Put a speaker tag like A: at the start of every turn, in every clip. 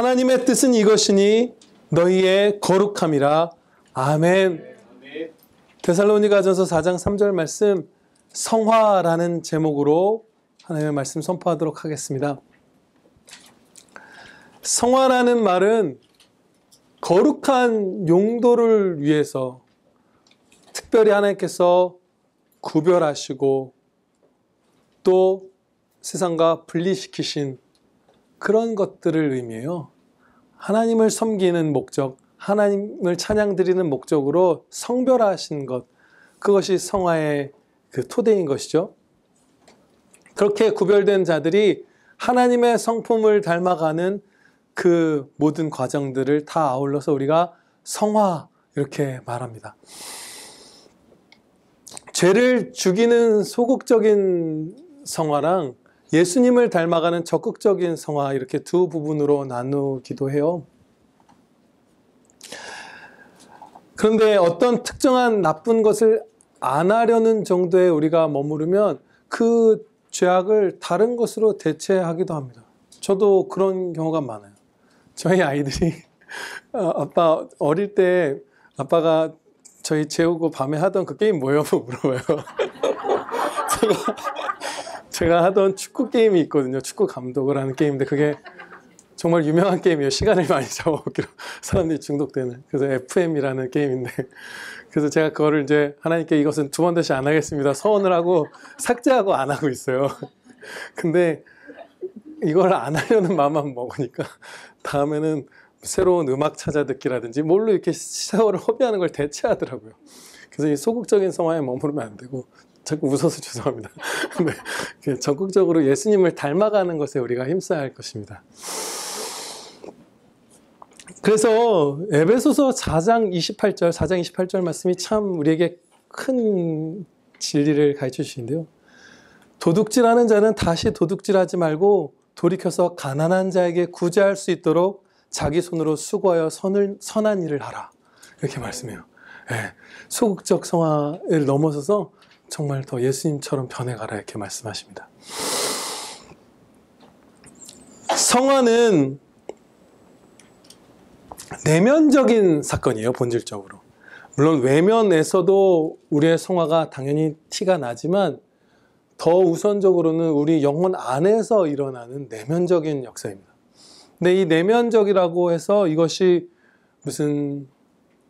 A: 하나님의 뜻은 이것이니 너희의 거룩함이라. 아멘. 데살로니가전서 4장 3절 말씀, 성화라는 제목으로 하나님의 말씀 선포하도록 하겠습니다. 성화라는 말은 거룩한 용도를 위해서 특별히 하나님께서 구별하시고 또 세상과 분리시키신 그런 것들을 의미해요. 하나님을 섬기는 목적, 하나님을 찬양드리는 목적으로 성별화하신 것, 그것이 성화의 그 토대인 것이죠. 그렇게 구별된 자들이 하나님의 성품을 닮아가는 그 모든 과정들을 다 아울러서 우리가 성화 이렇게 말합니다. 죄를 죽이는 소극적인 성화랑 예수님을 닮아가는 적극적인 성화, 이렇게 두 부분으로 나누기도 해요. 그런데 어떤 특정한 나쁜 것을 안 하려는 정도에 우리가 머무르면 그 죄악을 다른 것으로 대체하기도 합니다. 저도 그런 경우가 많아요. 저희 아이들이 아빠 어릴 때 아빠가 저희 재우고 밤에 하던 그 게임 뭐예요? 물어봐요. 제가 하던 축구 게임이 있거든요. 축구 감독을 하는 게임인데 그게 정말 유명한 게임이에요. 시간을 많이 잡아먹기로 사람들이 중독되는. 그래서 FM이라는 게임인데, 그래서 제가 그거를 이제 하나님께 이것은 두 번 다시 안 하겠습니다 서원을 하고 삭제하고 안 하고 있어요. 근데 이걸 안 하려는 마음만 먹으니까 다음에는 새로운 음악 찾아 듣기라든지 뭘로 이렇게 세월을 허비하는 걸 대체하더라고요. 그래서 이 소극적인 성화에 머무르면 안 되고, 자꾸 웃어서 죄송합니다. 근데 적극적으로 예수님을 닮아가는 것에 우리가 힘써야 할 것입니다. 그래서 에베소서 4장 28절 말씀이 참 우리에게 큰 진리를 가르쳐 주시는데요. 도둑질하는 자는 다시 도둑질하지 말고 돌이켜서 가난한 자에게 구제할 수 있도록 자기 손으로 수고하여 선한 일을 하라. 이렇게 말씀해요. 네, 소극적 성화를 넘어서서 정말 더 예수님처럼 변해가라 이렇게 말씀하십니다. 성화는 내면적인 사건이에요. 본질적으로. 물론 외면에서도 우리의 성화가 당연히 티가 나지만 더 우선적으로는 우리 영혼 안에서 일어나는 내면적인 역사입니다. 근데 이 내면적이라고 해서 이것이 무슨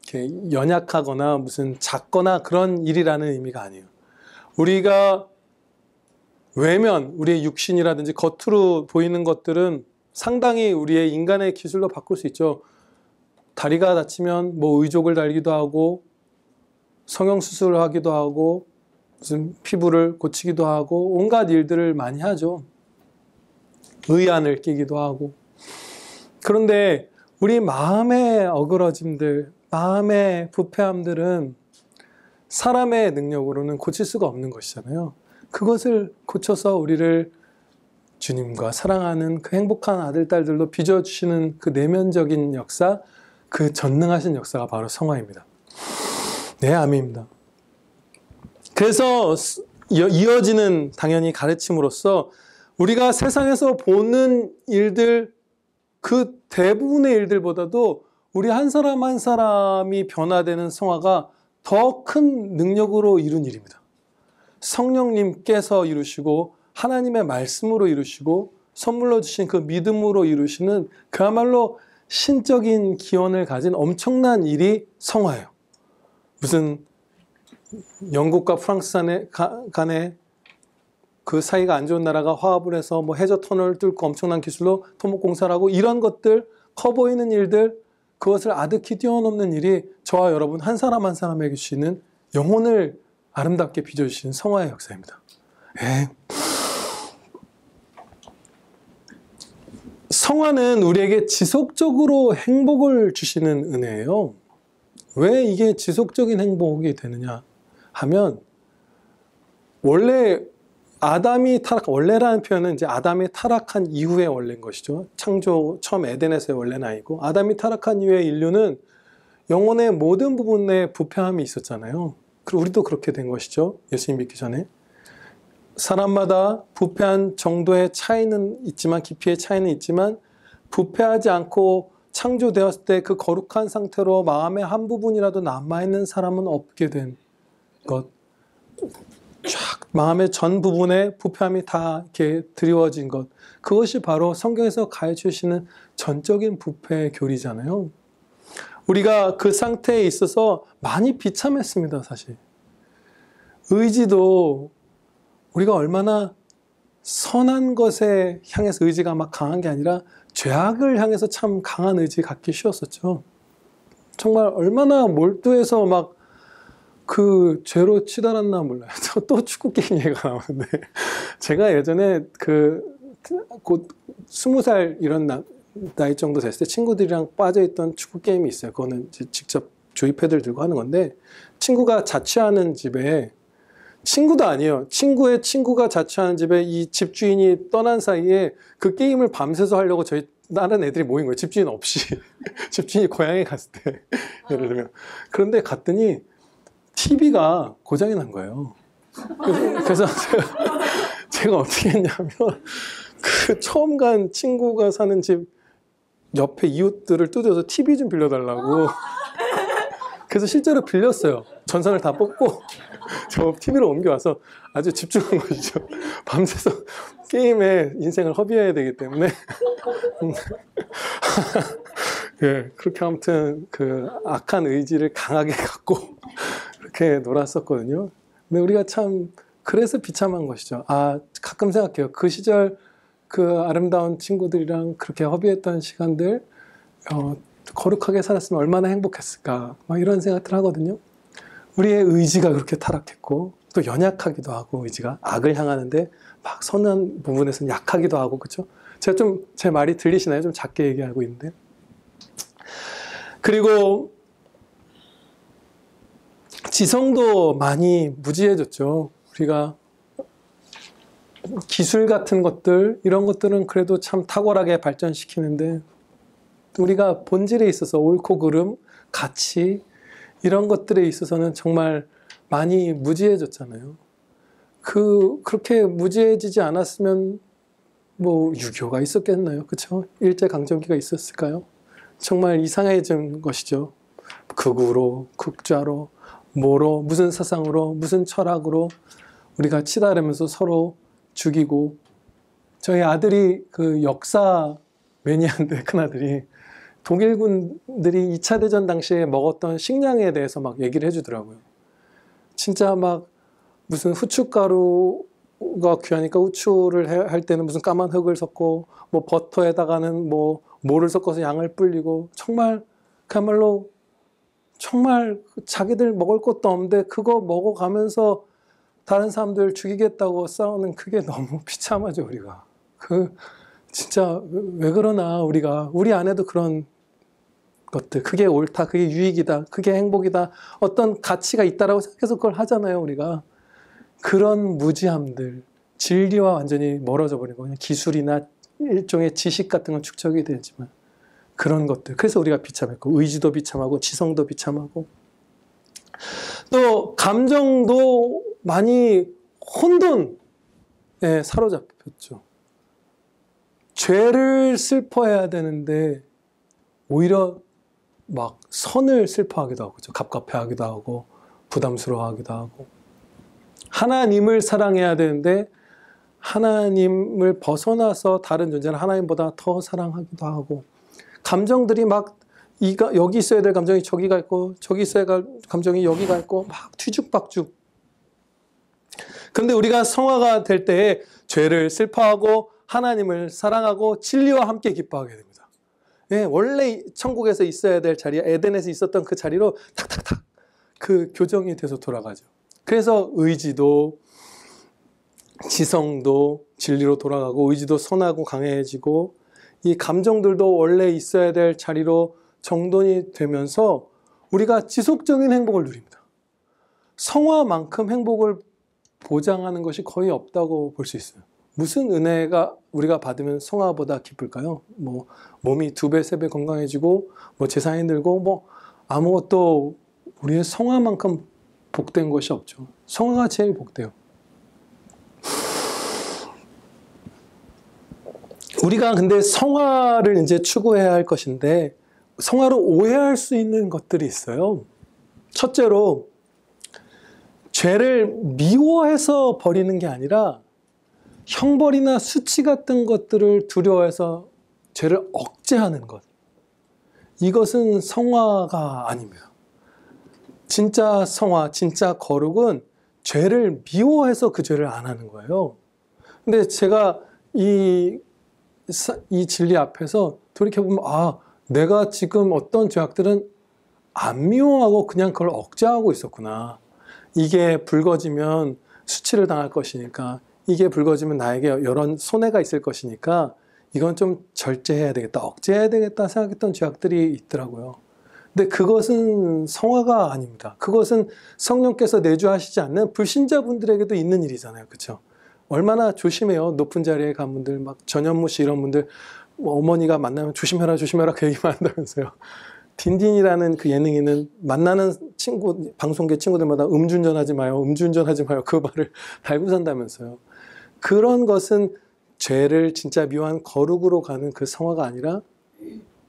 A: 이렇게 연약하거나 무슨 작거나 그런 일이라는 의미가 아니에요. 우리가 외면, 우리의 육신이라든지 겉으로 보이는 것들은 상당히 우리의 인간의 기술로 바꿀 수 있죠. 다리가 다치면 뭐 의족을 달기도 하고 성형수술을 하기도 하고 무슨 피부를 고치기도 하고 온갖 일들을 많이 하죠. 의안을 끼기도 하고. 그런데 우리 마음의 어그러짐들, 마음의 부패함들은 사람의 능력으로는 고칠 수가 없는 것이잖아요. 그것을 고쳐서 우리를 주님과 사랑하는 그 행복한 아들, 딸들로 빚어주시는 그 내면적인 역사, 그 전능하신 역사가 바로 성화입니다. 네, 아멘입니다. 그래서 이어지는 당연히 가르침으로써 우리가 세상에서 보는 일들, 그 대부분의 일들보다도 우리 한 사람 한 사람이 변화되는 성화가 더 큰 능력으로 이룬 일입니다. 성령님께서 이루시고 하나님의 말씀으로 이루시고 선물로 주신 그 믿음으로 이루시는 그야말로 신적인 기원을 가진 엄청난 일이 성화예요. 무슨 영국과 프랑스 간에 그 사이가 안 좋은 나라가 화합을 해서 뭐 해저 터널을 뚫고 엄청난 기술로 토목공사를 하고 이런 것들, 커 보이는 일들, 그것을 아득히 뛰어넘는 일이 저와 여러분 한 사람 한 사람에게 주시는 영혼을 아름답게 빚어주시는 성화의 역사입니다. 성화는 우리에게 지속적으로 행복을 주시는 은혜예요. 왜 이게 지속적인 행복이 되느냐 하면, 원래 원래라는 표현은 이제 아담이 타락한 이후의 원래인 것이죠. 창조 처음 에덴에서의 원래는 아니고, 아담이 타락한 이후의 인류는 영혼의 모든 부분에 부패함이 있었잖아요. 그리고 우리도 그렇게 된 것이죠. 예수님 믿기 전에. 사람마다 부패한 정도의 차이는 있지만, 깊이의 차이는 있지만 부패하지 않고 창조되었을 때 그 거룩한 상태로 마음의 한 부분이라도 남아있는 사람은 없게 된 것. 쫙 마음의 전 부분에 부패함이 다 이렇게 드리워진 것. 그것이 바로 성경에서 가르쳐 주시는 전적인 부패의 교리잖아요. 우리가 그 상태에 있어서 많이 비참했습니다, 사실. 의지도 우리가 얼마나 선한 것에 향해서 의지가 막 강한 게 아니라 죄악을 향해서 참 강한 의지 갖기 쉬웠었죠. 정말 얼마나 몰두해서 막 그 죄로 치달았나 몰라요. 또 축구 게임 얘기가 나오는데 제가 예전에 곧 20살 이런 나이 정도 됐을 때 친구들이랑 빠져있던 축구 게임이 있어요. 그거는 이제 직접 조이패드를 들고 하는 건데 친구가 자취하는 집에 친구도 아니에요. 친구의 친구가 자취하는 집에 이 집주인이 떠난 사이에 그 게임을 밤새서 하려고 저희 다른 애들이 모인 거예요. 집주인 없이. 집주인이 고향에 갔을 때 예를 들면. 그런데 갔더니 TV가 고장이 난 거예요. 그래서 제가 어떻게 했냐면 그 처음 간 친구가 사는 집 옆에 이웃들을 두드려서 TV 좀 빌려달라고. 그래서 실제로 빌렸어요. 전선을 다 뽑고 저 TV로 옮겨와서 아주 집중한 것이죠. 밤새서 게임에 인생을 허비해야 되기 때문에. 예, 그렇게 아무튼 그 악한 의지를 강하게 갖고 그렇게 놀았었거든요. 근데 우리가 참 그래서 비참한 것이죠. 가끔 생각해요. 그 시절 그 아름다운 친구들이랑 그렇게 허비했던 시간들 거룩하게 살았으면 얼마나 행복했을까 막 이런 생각들 하거든요. 우리의 의지가 그렇게 타락했고 또 연약하기도 하고 의지가 악을 향하는데 막 선한 부분에서는 약하기도 하고 그렇죠? 제가 좀 제 말이 들리시나요? 좀 작게 얘기하고 있는데 그리고 지성도 많이 무지해졌죠. 우리가 기술 같은 것들 이런 것들은 그래도 참 탁월하게 발전시키는데 우리가 본질에 있어서 옳고 그름, 가치 이런 것들에 있어서는 정말 많이 무지해졌잖아요. 그렇게 무지해지지 않았으면 뭐 유교가 있었겠나요? 그렇죠? 일제강점기가 있었을까요? 정말 이상해진 것이죠. 극우로, 극좌로, 뭐로, 무슨 사상으로, 무슨 철학으로 우리가 치달으면서 서로 죽이고 저희 아들이 그 역사 매니아인데 큰아들이 독일군들이 2차 대전 당시에 먹었던 식량에 대해서 막 얘기를 해주더라고요. 진짜 막 무슨 후춧가루가 귀하니까 후추를 할 때는 무슨 까만 흙을 섞고 뭐 버터에다가는 뭐를 섞어서 양을 불리고 정말 그야말로 정말 자기들 먹을 것도 없는데 그거 먹어가면서 다른 사람들 죽이겠다고 싸우는 그게 너무 비참하죠 우리가. 진짜 왜 그러나 우리가 우리 안에도 그런 것들 그게 옳다 그게 유익이다 그게 행복이다 어떤 가치가 있다라고 생각해서 그걸 하잖아요 우리가. 그런 무지함들 진리와 완전히 멀어져 버리고 그냥 기술이나 일종의 지식 같은 건 축적이 되지만 그런 것들 그래서 우리가 비참했고 의지도 비참하고 지성도 비참하고 또 감정도 많이 혼돈에 사로잡혔죠. 죄를 슬퍼해야 되는데 오히려 막 선을 슬퍼하기도 하고 갑갑해하기도 하고 부담스러워하기도 하고 하나님을 사랑해야 되는데 하나님을 벗어나서 다른 존재는 하나님보다 더 사랑하기도 하고 감정들이 막 여기 있어야 될 감정이 저기 가 있고 저기 있어야 할 감정이 여기 가 있고 막 뒤죽박죽. 그런데 우리가 성화가 될 때에 죄를 슬퍼하고 하나님을 사랑하고 진리와 함께 기뻐하게 됩니다. 예, 원래 천국에서 있어야 될 자리, 에덴에서 있었던 그 자리로 탁탁탁 그 교정이 돼서 돌아가죠. 그래서 의지도 지성도 진리로 돌아가고 의지도 선하고 강해지고 이 감정들도 원래 있어야 될 자리로 정돈이 되면서 우리가 지속적인 행복을 누립니다. 성화만큼 행복을 보장하는 것이 거의 없다고 볼 수 있어요. 무슨 은혜가 우리가 받으면 성화보다 기쁠까요? 뭐 몸이 2배, 3배 건강해지고 뭐 재산이 늘고 뭐 아무것도 우리의 성화만큼 복된 것이 없죠. 성화가 제일 복돼요. 우리가 근데 성화를 이제 추구해야 할 것인데 성화로 오해할 수 있는 것들이 있어요. 첫째로 죄를 미워해서 버리는 게 아니라 형벌이나 수치 같은 것들을 두려워해서 죄를 억제하는 것. 이것은 성화가 아닙니다. 진짜 성화, 진짜 거룩은 죄를 미워해서 그 죄를 안 하는 거예요. 근데 제가 이 진리 앞에서 돌이켜보면 내가 지금 어떤 죄악들은 안 미워하고 그냥 그걸 억제하고 있었구나. 이게 불거지면 수치를 당할 것이니까, 이게 불거지면 나에게 여러 손해가 있을 것이니까 이건 좀 절제해야 되겠다, 억제해야 되겠다 생각했던 죄악들이 있더라고요. 근데 그것은 성화가 아닙니다. 그것은 성령께서 내주하시지 않는 불신자분들에게도 있는 일이잖아요. 그렇죠? 얼마나 조심해요. 높은 자리에 간 분들, 막 전현무 씨 이런 분들, 어머니가 만나면 조심해라 조심해라 그 얘기만 한다면서요. 딘딘이라는 그 예능에는 만나는 친구, 방송계 친구들마다 음주운전하지 마요, 음주운전하지 마요 그 말을 달고 산다면서요. 그런 것은 죄를 진짜 미워한 거룩으로 가는 그 성화가 아니라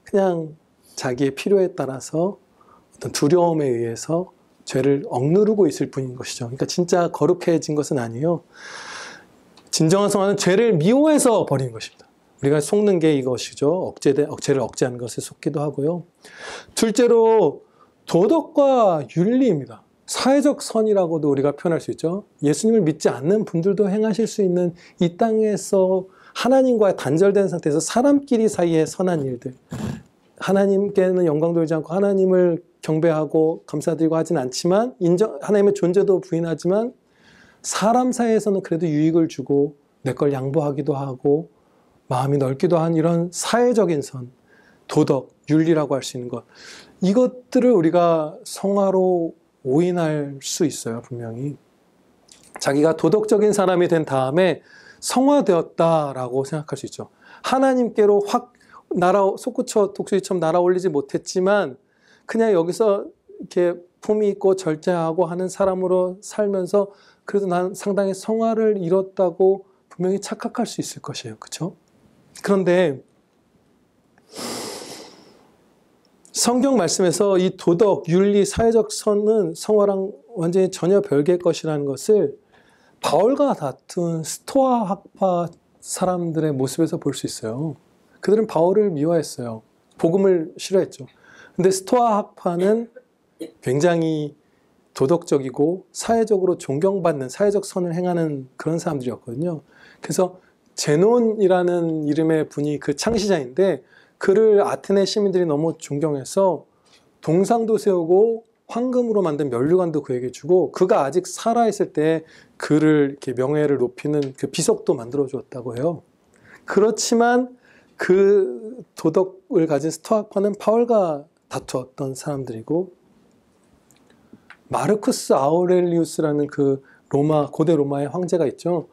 A: 그냥 자기의 필요에 따라서 어떤 두려움에 의해서 죄를 억누르고 있을 뿐인 것이죠. 그러니까 진짜 거룩해진 것은 아니에요. 진정한 성화는 죄를 미워해서 버리는 것입니다. 우리가 속는 게 이것이죠. 억제를 억제하는 것을 속기도 하고요. 둘째로 도덕과 윤리입니다. 사회적 선이라고도 우리가 표현할 수 있죠. 예수님을 믿지 않는 분들도 행하실 수 있는 이 땅에서 하나님과 단절된 상태에서 사람끼리 사이의 선한 일들, 하나님께는 영광 돌리지 않고 하나님을 경배하고 감사드리고 하진 않지만 하나님의 존재도 부인하지만 사람 사이에서는 그래도 유익을 주고 내 걸 양보하기도 하고 마음이 넓기도 한 이런 사회적인 선, 도덕, 윤리라고 할 수 있는 것, 이것들을 우리가 성화로 오인할 수 있어요. 분명히 자기가 도덕적인 사람이 된 다음에 성화되었다라고 생각할 수 있죠. 하나님께로 확 솟구쳐 독수리처럼 날아올리지 못했지만 그냥 여기서 이렇게 품위 있고 절제하고 하는 사람으로 살면서 그래도 난 상당히 성화를 이뤘다고 분명히 착각할 수 있을 것이에요. 그렇죠? 그런데 성경 말씀에서 이 도덕, 윤리, 사회적 선은 성화랑 완전히 전혀 별개의 것이라는 것을 바울과 다툰 스토아 학파 사람들의 모습에서 볼 수 있어요. 그들은 바울을 미워했어요. 복음을 싫어했죠. 근데 스토아 학파는 굉장히 도덕적이고 사회적으로 존경받는 사회적 선을 행하는 그런 사람들이었거든요. 그래서 제논이라는 이름의 분이 그 창시자인데 그를 아테네 시민들이 너무 존경해서 동상도 세우고 황금으로 만든 면류관도 그에게 주고 그가 아직 살아있을 때 그를 이렇게 명예를 높이는 그 비석도 만들어 주었다고 해요. 그렇지만 그 도덕을 가진 스토아파는 바울과 다투었던 사람들이고 마르쿠스 아우렐리우스라는 그 고대 로마의 황제가 있죠.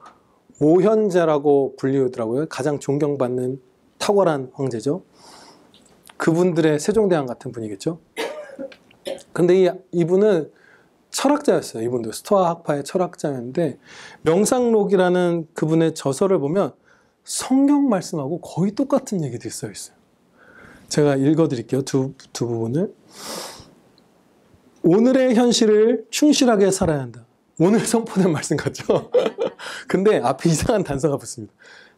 A: 오현제라고 불리우더라고요. 가장 존경받는 탁월한 황제죠. 그분들의 세종대왕 같은 분이겠죠. 근데 이분은 철학자였어요. 이분도 스토아 학파의 철학자였는데 명상록이라는 그분의 저서를 보면 성경 말씀하고 거의 똑같은 얘기들이 써 있어요. 제가 읽어드릴게요. 두 부분을. 오늘의 현실을 충실하게 살아야 한다. 오늘 선포된 말씀 같죠? 근데 앞에 이상한 단서가 붙습니다.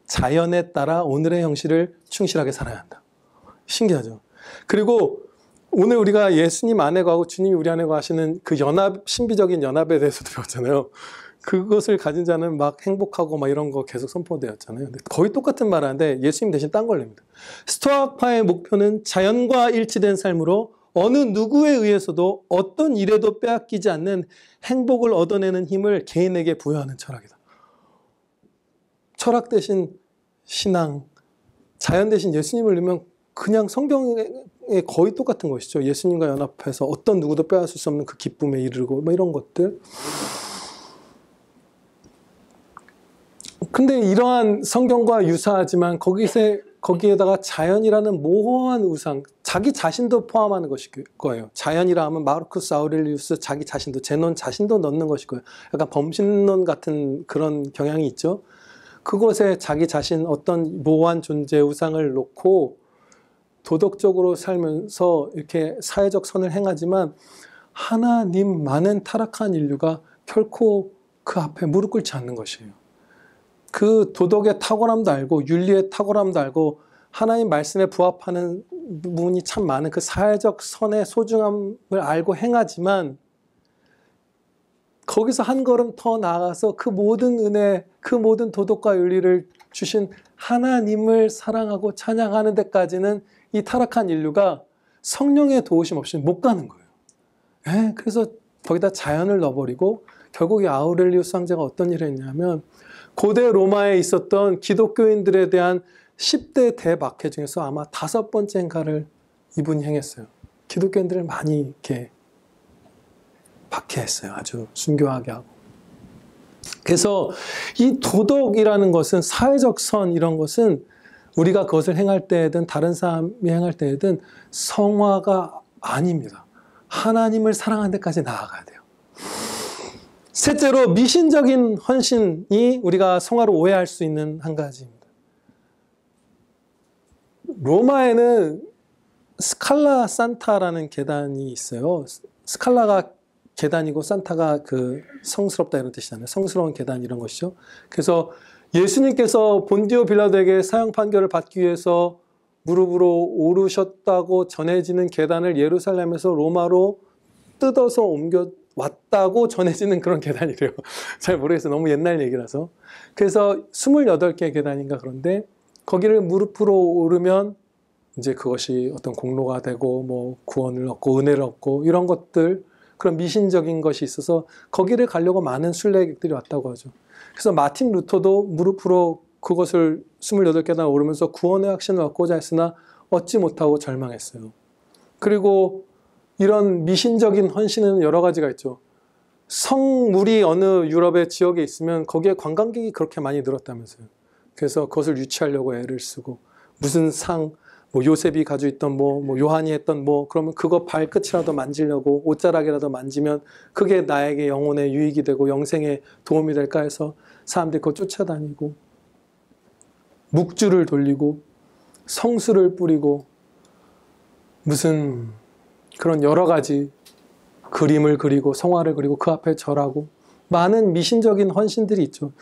A: 자연에 따라 오늘의 현실을 충실하게 살아야 한다. 신기하죠? 그리고 오늘 우리가 예수님 안에 거하고 주님이 우리 안에 거하시는 그 신비적인 연합에 대해서 들었잖아요. 그것을 가진 자는 막 행복하고 막 이런 거 계속 선포되었잖아요. 근데 거의 똑같은 말 하는데 예수님 대신 딴 걸 냅니다. 스토아파의 목표는 자연과 일치된 삶으로 어느 누구에 의해서도 어떤 일에도 빼앗기지 않는 행복을 얻어내는 힘을 개인에게 부여하는 철학이다. 철학 대신 신앙, 자연 대신 예수님을 넣으면 그냥 성경에 거의 똑같은 것이죠. 예수님과 연합해서 어떤 누구도 빼앗을 수 없는 그 기쁨에 이르고 뭐 이런 것들. 근데 이러한 성경과 유사하지만 거기에다가 자연이라는 모호한 우상, 자기 자신도 포함하는 것일 거예요. 자연이라 하면 마르쿠스 아우렐리우스 자기 자신도, 제논 자신도 넣는 것일 거예요. 약간 범신론 같은 그런 경향이 있죠. 그것에 자기 자신 어떤 모호한 존재 우상을 놓고 도덕적으로 살면서 이렇게 사회적 선을 행하지만 하나님만은 타락한 인류가 결코 그 앞에 무릎 꿇지 않는 것이에요. 그 도덕의 탁월함도 알고 윤리의 탁월함도 알고 하나님 말씀에 부합하는 부분이 참 많은 그 사회적 선의 소중함을 알고 행하지만 거기서 한 걸음 더 나아가서 그 모든 은혜, 그 모든 도덕과 윤리를 주신 하나님을 사랑하고 찬양하는 데까지는 이 타락한 인류가 성령의 도우심 없이 못 가는 거예요. 그래서 거기다 자연을 넣어버리고 결국 이 아우렐리우스 황제가 어떤 일을 했냐면 고대 로마에 있었던 기독교인들에 대한 10대 대박해 중에서 아마 5번째인가를 이분이 행했어요. 기독교인들을 많이 이렇게 박해했어요. 아주 순교하게 하고. 그래서 이 도덕이라는 것은 사회적 선 이런 것은 우리가 그것을 행할 때든 다른 사람이 행할 때든 성화가 아닙니다. 하나님을 사랑하는 데까지 나아가야 돼요. 셋째로 미신적인 헌신이 우리가 성화로 오해할 수 있는 한 가지입니다. 로마에는 스칼라 산타라는 계단이 있어요. 스칼라가 계단이고 산타가 그 성스럽다 이런 뜻이잖아요. 성스러운 계단 이런 것이죠. 그래서 예수님께서 본디오 빌라도에게 사형 판결을 받기 위해서 무릎으로 오르셨다고 전해지는 계단을 예루살렘에서 로마로 뜯어서 옮겨 왔다고 전해지는 그런 계단이래요. 잘 모르겠어요. 너무 옛날 얘기라서. 그래서 28개의 계단인가 그런데 거기를 무릎으로 오르면 이제 그것이 어떤 공로가 되고 뭐 구원을 얻고 은혜를 얻고 이런 것들 그런 미신적인 것이 있어서 거기를 가려고 많은 순례객들이 왔다고 하죠. 그래서 마틴 루터도 무릎으로 그것을 28계단 오르면서 구원의 확신을 얻고자 했으나 얻지 못하고 절망했어요. 그리고 이런 미신적인 헌신은 여러 가지가 있죠. 성물이 어느 유럽의 지역에 있으면 거기에 관광객이 그렇게 많이 늘었다면서요. 그래서 그것을 유치하려고 애를 쓰고 무슨 상, 뭐 요셉이 가지고 있던 뭐 요한이 했던 그러면 그거 발끝이라도 만지려고 옷자락이라도 만지면 그게 나에게 영혼의 유익이 되고 영생에 도움이 될까 해서 사람들이 그거 쫓아다니고 묵주를 돌리고 성수를 뿌리고 무슨 그런 여러 가지 그림을 그리고 성화를 그리고 그 앞에 절하고 많은 미신적인 헌신들이 있죠.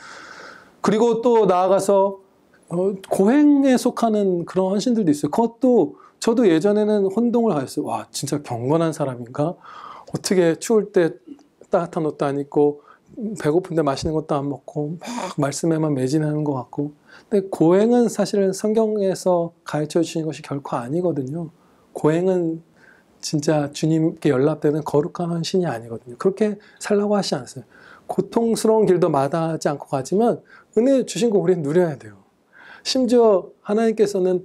A: 그리고 또 나아가서 고행에 속하는 그런 헌신들도 있어요. 그것도 저도 예전에는 혼동을 하였어요. 와, 진짜 경건한 사람인가? 어떻게 추울 때 따뜻한 옷도 안 입고 배고픈데 맛있는 것도 안 먹고 막 말씀에만 매진하는 것 같고. 근데 고행은 사실은 성경에서 가르쳐 주시는 것이 결코 아니거든요. 고행은 진짜 주님께 연락되는 거룩한 헌신이 아니거든요. 그렇게 살라고 하시지 않았어요. 고통스러운 길도 마다하지 않고 가지만 은혜 주신 거 우리는 누려야 돼요. 심지어 하나님께서는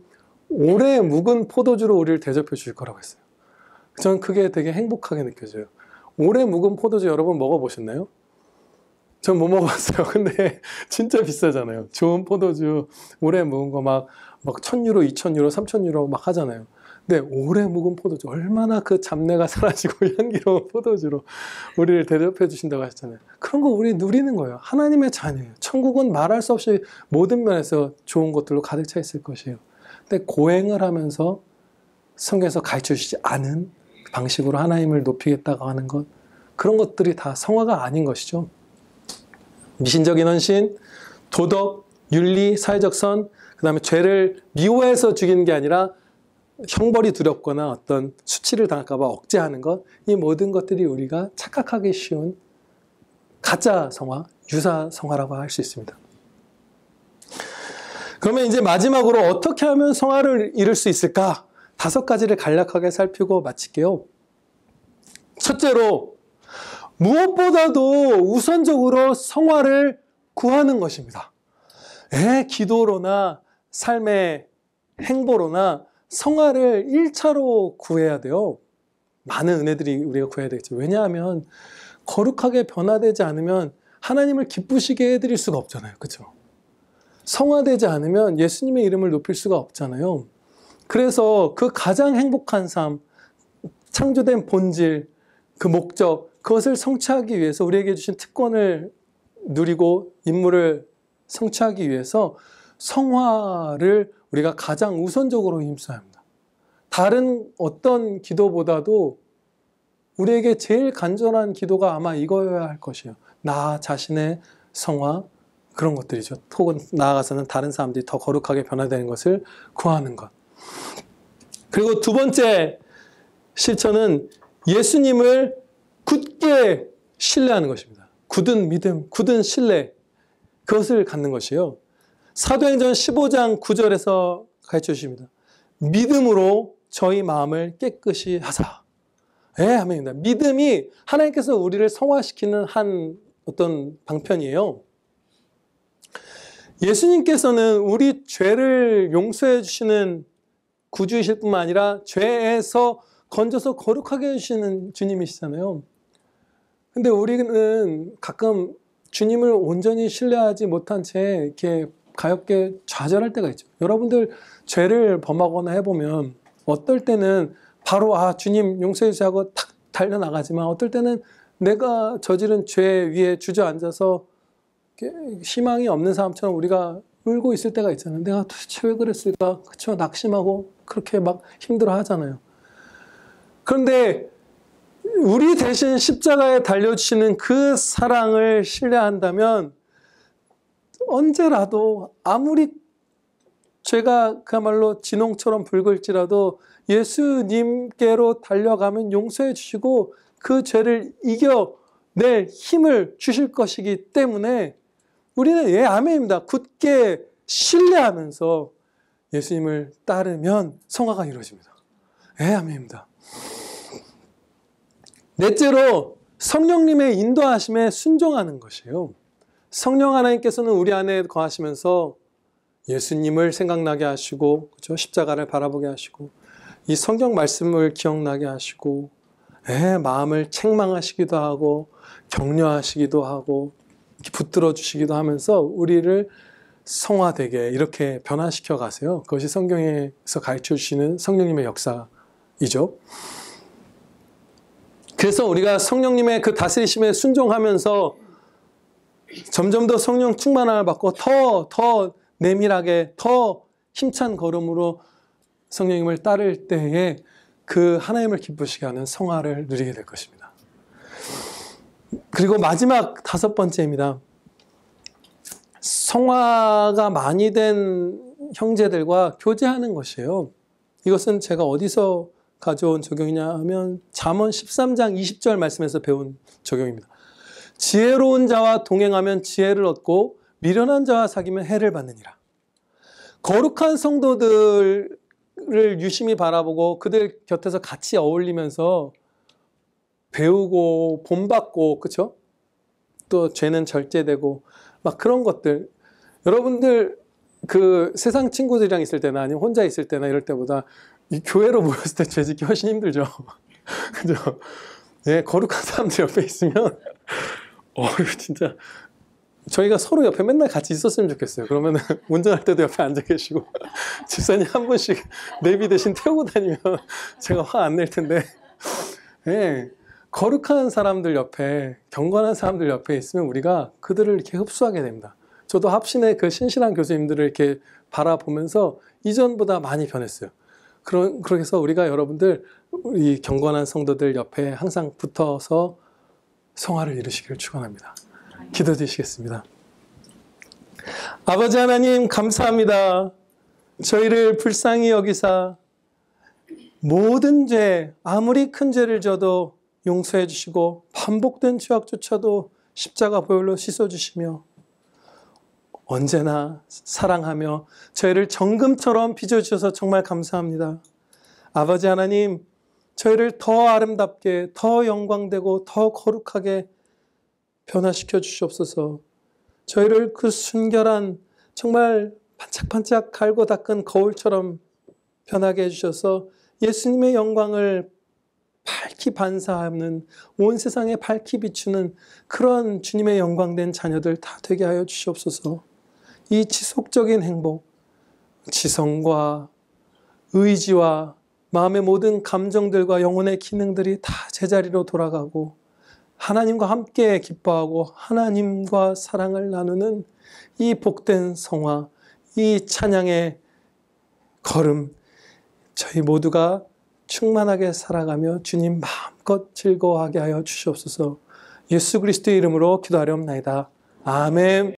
A: 오래 묵은 포도주로 우리를 대접해 주실 거라고 했어요. 저는 그게 되게 행복하게 느껴져요. 오래 묵은 포도주 여러분 먹어보셨나요? 전 못 먹어봤어요. 근데 진짜 비싸잖아요. 좋은 포도주 오래 묵은 거 막 1,000유로, 2,000유로, 3,000유로 막 하잖아요. 근데 오래 묵은 포도주 얼마나 그 잡내가 사라지고 향기로운 포도주로 우리를 대접해 주신다고 하셨잖아요. 그런 거 우리 누리는 거예요. 하나님의 자녀예요. 천국은 말할 수 없이 모든 면에서 좋은 것들로 가득 차 있을 것이에요. 근데 고행을 하면서 성경에서 가르쳐 주시지 않은 방식으로 하나님을 높이겠다고 하는 것, 그런 것들이 다 성화가 아닌 것이죠. 미신적인 헌신, 도덕, 윤리, 사회적 선, 그 다음에 죄를 미워해서 죽이는 게 아니라 형벌이 두렵거나 어떤 수치를 당할까 봐 억제하는 것, 이 모든 것들이 우리가 착각하기 쉬운 가짜 성화, 유사 성화라고 할 수 있습니다. 그러면 이제 마지막으로 어떻게 하면 성화를 이룰 수 있을까? 5가지를 간략하게 살피고 마칠게요. 첫째로 무엇보다도 우선적으로 성화를 구하는 것입니다. 기도로나 삶의 행보로나 성화를 1차로 구해야 돼요. 많은 은혜들이 우리가 구해야 되겠죠. 왜냐하면 거룩하게 변화되지 않으면 하나님을 기쁘시게 해드릴 수가 없잖아요. 그렇죠? 성화되지 않으면 예수님의 이름을 높일 수가 없잖아요. 그래서 그 가장 행복한 삶, 창조된 본질, 그 목적, 그것을 성취하기 위해서 우리에게 주신 특권을 누리고 임무를 성취하기 위해서 성화를 우리가 가장 우선적으로 힘써야 합니다. 다른 어떤 기도보다도 우리에게 제일 간절한 기도가 아마 이거여야 할 것이에요. 나 자신의 성화, 그런 것들이죠. 혹은 나아가서는 다른 사람들이 더 거룩하게 변화되는 것을 구하는 것. 그리고 두 번째 실천은 예수님을 굳게 신뢰하는 것입니다. 굳은 믿음, 굳은 신뢰, 그것을 갖는 것이요. 사도행전 15장 9절에서 가르쳐 주십니다. 믿음으로 저희 마음을 깨끗이 하사. 예, 아멘입니다. 믿음이 하나님께서 우리를 성화시키는 한 어떤 방편이에요. 예수님께서는 우리 죄를 용서해 주시는 구주이실 뿐만 아니라 죄에서 건져서 거룩하게 해주시는 주님이시잖아요. 근데 우리는 가끔 주님을 온전히 신뢰하지 못한 채 이렇게 가볍게 좌절할 때가 있죠. 여러분들 죄를 범하거나 해보면 어떨 때는 바로 주님 용서해 주세요 하고 탁 달려나가지만 어떨 때는 내가 저지른 죄 위에 주저앉아서 희망이 없는 사람처럼 우리가 울고 있을 때가 있잖아요. 내가 도대체 왜 그랬을까? 그쵸? 낙심하고 그렇게 막 힘들어 하잖아요. 그런데 우리 대신 십자가에 달려주시는 그 사랑을 신뢰한다면 언제라도 아무리 죄가 그야말로 진홍처럼 붉을지라도 예수님께로 달려가면 용서해 주시고 그 죄를 이겨낼 힘을 주실 것이기 때문에 우리는 아멘입니다. 굳게 신뢰하면서 예수님을 따르면 성화가 이루어집니다. 아멘입니다. 넷째로 성령님의 인도하심에 순종하는 것이에요. 성령 하나님께서는 우리 안에 거하시면서 예수님을 생각나게 하시고, 그렇죠? 십자가를 바라보게 하시고, 이 성경 말씀을 기억나게 하시고, 마음을 책망하시기도 하고, 격려하시기도 하고, 붙들어 주시기도 하면서 우리를 성화되게 이렇게 변화시켜 가세요. 그것이 성경에서 가르쳐 주시는 성령님의 역사이죠. 그래서 우리가 성령님의 그 다스리심에 순종하면서 점점 더 성령 충만함을 받고 더 내밀하게 더 힘찬 걸음으로 성령님을 따를 때에 그 하나님을 기쁘시게 하는 성화를 누리게 될 것입니다. 그리고 마지막 다섯 번째입니다. 성화가 많이 된 형제들과 교제하는 것이에요. 이것은 제가 어디서 가져온 적용이냐 하면 잠언 13장 20절 말씀에서 배운 적용입니다. 지혜로운 자와 동행하면 지혜를 얻고 미련한 자와 사귀면 해를 받느니라. 거룩한 성도들을 유심히 바라보고 그들 곁에서 같이 어울리면서 배우고 본받고, 그렇죠? 또 죄는 절제되고 막 그런 것들. 여러분들 그 세상 친구들이랑 있을 때나 아니면 혼자 있을 때나 이럴 때보다 이 교회로 모였을 때 죄 짓기 훨씬 힘들죠. 그죠? 거룩한 사람들 옆에 있으면 진짜 저희가 서로 옆에 맨날 같이 있었으면 좋겠어요. 그러면 운전할 때도 옆에 앉아 계시고 집사님 한 분씩 내비 대신 태우고 다니면 제가 화 안 낼 텐데 거룩한 사람들 옆에, 경건한 사람들 옆에 있으면 우리가 그들을 이렇게 흡수하게 됩니다. 저도 합신의 그 신실한 교수님들을 이렇게 바라보면서 이전보다 많이 변했어요. 그래서 우리가 여러분들, 이 경건한 성도들 옆에 항상 붙어서 성화를 이루시기를 축원합니다. 기도드리시겠습니다. 아버지 하나님 감사합니다. 저희를 불쌍히 여기사 모든 죄, 아무리 큰 죄를 져도 용서해 주시고 반복된 죄악조차도 십자가 보혈로 씻어주시며 언제나 사랑하며 저희를 정금처럼 빚어주셔서 정말 감사합니다. 아버지 하나님, 저희를 더 아름답게, 더 영광되고 더 거룩하게 변화시켜 주시옵소서. 저희를 그 순결한 정말 반짝반짝 갈고 닦은 거울처럼 변하게 해주셔서 예수님의 영광을 밝히 반사하는, 온 세상에 밝히 비추는 그런 주님의 영광된 자녀들 다 되게 하여 주시옵소서. 이 지속적인 행복, 지성과 의지와 마음의 모든 감정들과 영혼의 기능들이 다 제자리로 돌아가고 하나님과 함께 기뻐하고 하나님과 사랑을 나누는 이 복된 성화, 이 찬양의 걸음, 저희 모두가 충만하게 살아가며 주님 마음껏 즐거워하게 하여 주시옵소서. 예수 그리스도의 이름으로 기도하렵나이다. 아멘.